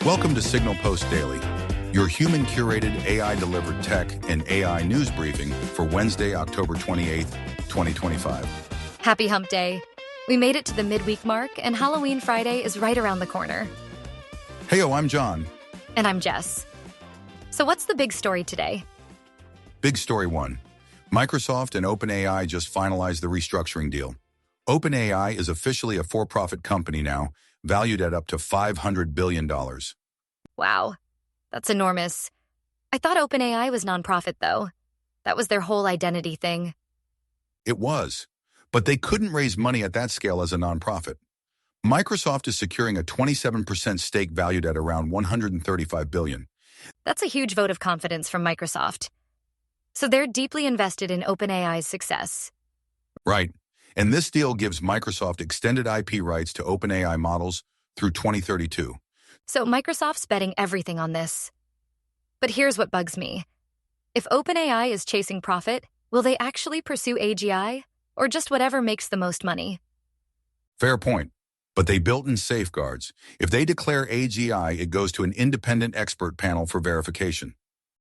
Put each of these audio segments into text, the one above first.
Welcome to Signal Post Daily, your human-curated AI-delivered tech and AI news briefing for Wednesday, October 28th, 2025. Happy Hump Day. We made it to the midweek mark, and Halloween Friday is right around the corner. Heyo, I'm John. And I'm Jess. So what's the big story today? Big story one. Microsoft and OpenAI just finalized the restructuring deal. OpenAI is officially a for-profit company now, valued at up to $500 billion. Wow, that's enormous. I thought OpenAI was nonprofit, though. That was their whole identity thing. It was, but they couldn't raise money at that scale as a nonprofit. Microsoft is securing a 27% stake valued at around $135 billion. That's a huge vote of confidence from Microsoft. So they're deeply invested in OpenAI's success. Right. And this deal gives Microsoft extended IP rights to OpenAI models through 2032. So Microsoft's betting everything on this. But here's what bugs me. If OpenAI is chasing profit, will they actually pursue AGI, or just whatever makes the most money? Fair point. But they built in safeguards. If they declare AGI, it goes to an independent expert panel for verification.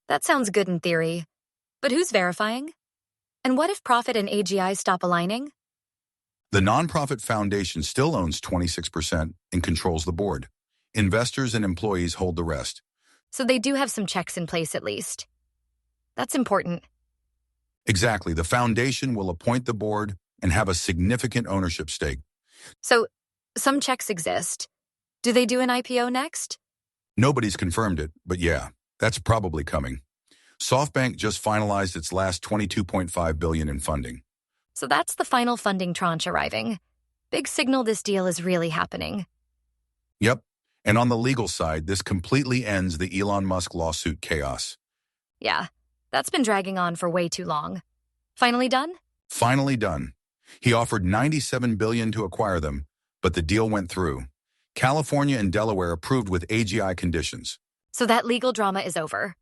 That sounds good in theory. But who's verifying? And what if profit and AGI stop aligning? The nonprofit foundation still owns 26% and controls the board. Investors and employees hold the rest. So they do have some checks in place at least. That's important. Exactly. The foundation will appoint the board and have a significant ownership stake. So some checks exist. Do they do an IPO next? Nobody's confirmed it, but yeah, that's probably coming. SoftBank just finalized its last $22.5 billion in funding. So that's the final funding tranche arriving. Big signal this deal is really happening. Yep. And on the legal side, this completely ends the Elon Musk lawsuit chaos. Yeah, that's been dragging on for way too long. Finally done? Finally done. He offered $97 billion to acquire them, but the deal went through. California and Delaware approved with AGI conditions. So that legal drama is over.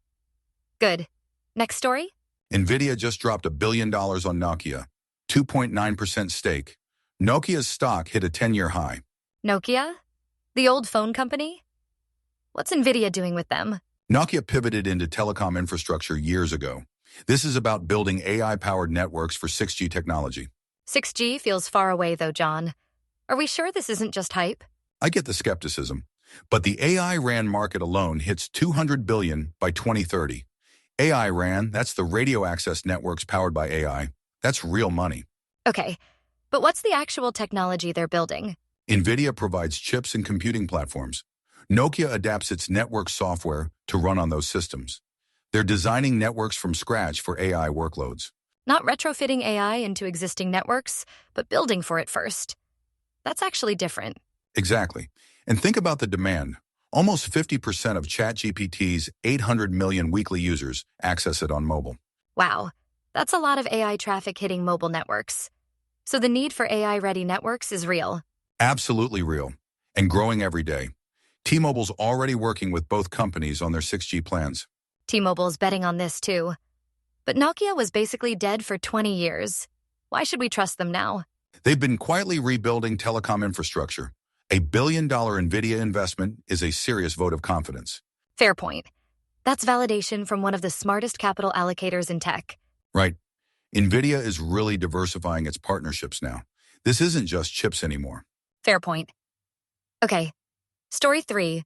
Good. Next story? Nvidia just dropped $1 billion on Nokia, 2.9% stake. Nokia's stock hit a 10-year high. Nokia? The old phone company? What's Nvidia doing with them? Nokia pivoted into telecom infrastructure years ago. This is about building AI-powered networks for 6G technology. 6G feels far away, though, John. Are we sure this isn't just hype? I get the skepticism, but the AI RAN market alone hits $200 billion by 2030. AI RAN, that's the radio access networks powered by AI. That's real money. Okay, but what's the actual technology they're building? Nvidia provides chips and computing platforms. Nokia adapts its network software to run on those systems. They're designing networks from scratch for AI workloads. Not retrofitting AI into existing networks, but building for it first. That's actually different. Exactly. And think about the demand. Almost 50% of ChatGPT's 800 million weekly users access it on mobile. Wow, that's a lot of AI traffic hitting mobile networks. So the need for AI-ready networks is real. Absolutely real, and growing every day. T-Mobile's already working with both companies on their 6G plans. T-Mobile's betting on this too. But Nokia was basically dead for 20 years. Why should we trust them now? They've been quietly rebuilding telecom infrastructure. A $1 billion Nvidia investment is a serious vote of confidence. Fair point. That's validation from one of the smartest capital allocators in tech. Right. Nvidia is really diversifying its partnerships now. This isn't just chips anymore. Fair point. Okay. Story 3.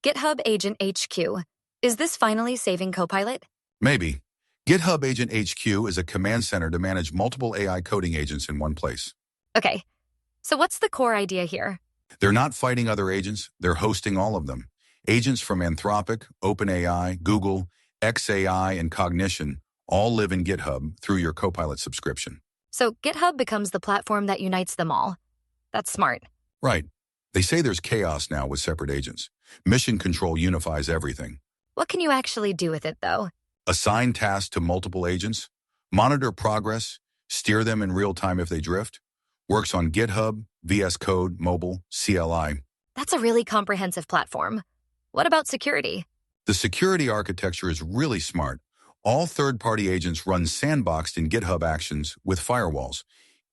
GitHub Agent HQ. Is this finally saving Copilot? Maybe. GitHub Agent HQ is a command center to manage multiple AI coding agents in one place. Okay. So what's the core idea here? They're not fighting other agents, they're hosting all of them. Agents from Anthropic, OpenAI, Google, xAI, and Cognition all live in GitHub through your Copilot subscription. So GitHub becomes the platform that unites them all. That's smart. Right. They say there's chaos now with separate agents. Mission control unifies everything. What can you actually do with it, though? Assign tasks to multiple agents, monitor progress, steer them in real time if they drift. Works on GitHub, VS Code, mobile, CLI. That's a really comprehensive platform. What about security? The security architecture is really smart. All third-party agents run sandboxed in GitHub Actions with firewalls.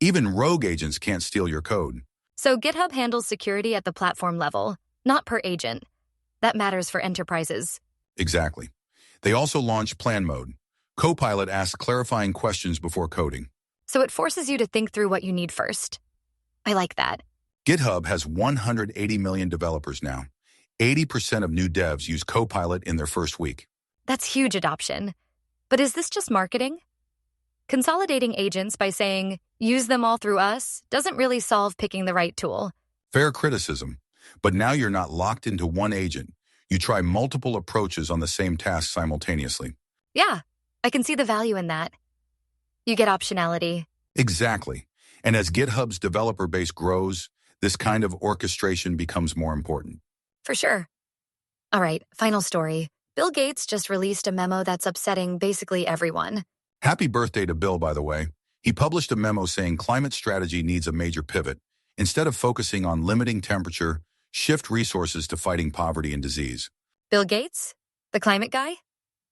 Even rogue agents can't steal your code. So GitHub handles security at the platform level, not per agent. That matters for enterprises. Exactly. They also launched Plan Mode. Copilot asks clarifying questions before coding. So it forces you to think through what you need first. I like that. GitHub has 180 million developers now. 80% of new devs use Copilot in their first week. That's huge adoption. But is this just marketing? Consolidating agents by saying, use them all through us, doesn't really solve picking the right tool. Fair criticism. But now you're not locked into one agent. You try multiple approaches on the same task simultaneously. Yeah, I can see the value in that. You get optionality. Exactly. And as GitHub's developer base grows, this kind of orchestration becomes more important. For sure. All right, final story. Bill Gates just released a memo that's upsetting basically everyone. Happy birthday to Bill, by the way. He published a memo saying climate strategy needs a major pivot. Instead of focusing on limiting temperature, shift resources to fighting poverty and disease. Bill Gates? The climate guy?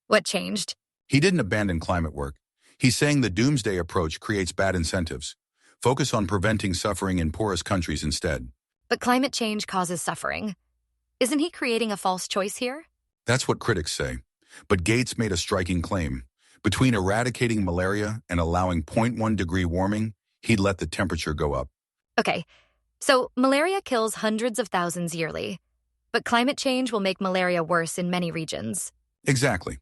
What changed? He didn't abandon climate work. He's saying the doomsday approach creates bad incentives. Focus on preventing suffering in poorest countries instead. But climate change causes suffering. Isn't he creating a false choice here? That's what critics say. But Gates made a striking claim. Between eradicating malaria and allowing 0.1 degree warming, he'd let the temperature go up. Okay, so malaria kills hundreds of thousands yearly. But climate change will make malaria worse in many regions. Exactly.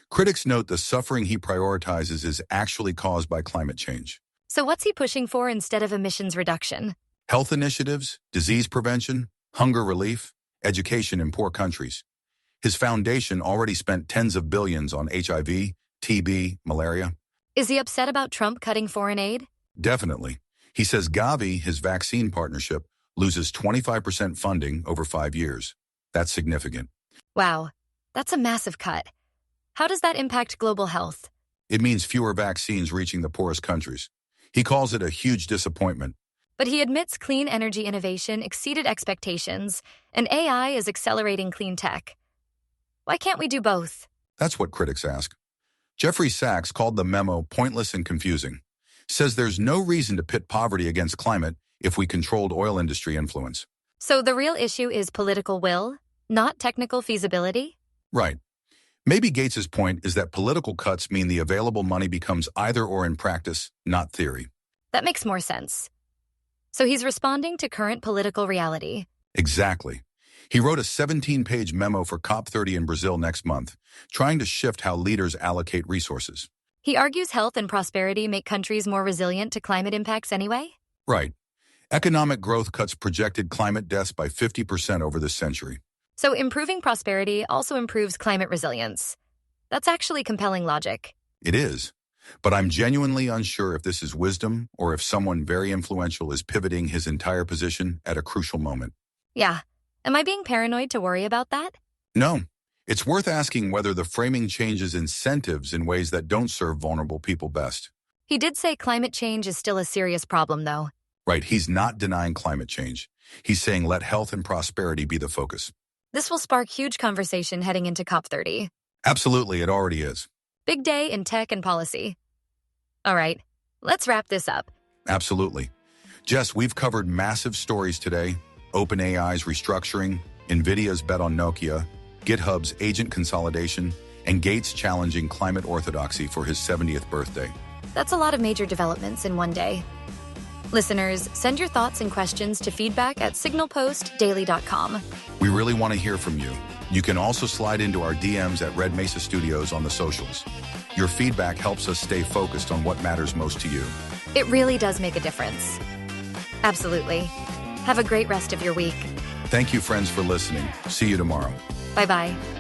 Critics note the suffering he prioritizes is actually caused by climate change. So what's he pushing for instead of emissions reduction? Health initiatives, disease prevention, hunger relief, education in poor countries. His foundation already spent tens of billions on HIV, TB, malaria. Is he upset about Trump cutting foreign aid? Definitely. He says Gavi, his vaccine partnership, loses 25% funding over 5 years. That's significant. Wow, that's a massive cut. How does that impact global health? It means fewer vaccines reaching the poorest countries. He calls it a huge disappointment. But he admits clean energy innovation exceeded expectations, and AI is accelerating clean tech. Why can't we do both? That's what critics ask. Jeffrey Sachs called the memo pointless and confusing. Says there's no reason to pit poverty against climate if we controlled oil industry influence. So the real issue is political will, not technical feasibility? Right. Maybe Gates's point is that political cuts mean the available money becomes either or in practice, not theory. That makes more sense. So he's responding to current political reality. Exactly. He wrote a 17-page memo for COP30 in Brazil next month, trying to shift how leaders allocate resources. He argues health and prosperity make countries more resilient to climate impacts anyway? Right. Economic growth cuts projected climate deaths by 50% over this century. So improving prosperity also improves climate resilience. That's actually compelling logic. It is. But I'm genuinely unsure if this is wisdom or if someone very influential is pivoting his entire position at a crucial moment. Yeah. Am I being paranoid to worry about that? No. It's worth asking whether the framing changes incentives in ways that don't serve vulnerable people best. He did say climate change is still a serious problem, though. Right, he's not denying climate change. He's saying let health and prosperity be the focus. This will spark huge conversation heading into COP30. Absolutely, it already is. Big day in tech and policy. All right, let's wrap this up. Absolutely. Jess, we've covered massive stories today. OpenAI's restructuring, Nvidia's bet on Nokia, GitHub's agent consolidation, and Gates challenging climate orthodoxy for his 70th birthday. That's a lot of major developments in one day. Listeners, send your thoughts and questions to feedback@signalpostdaily.com. We really want to hear from you. You can also slide into our DMs at Red Mesa Studios on the socials. Your feedback helps us stay focused on what matters most to you. It really does make a difference. Absolutely. Have a great rest of your week. Thank you, friends, for listening. See you tomorrow. Bye-bye.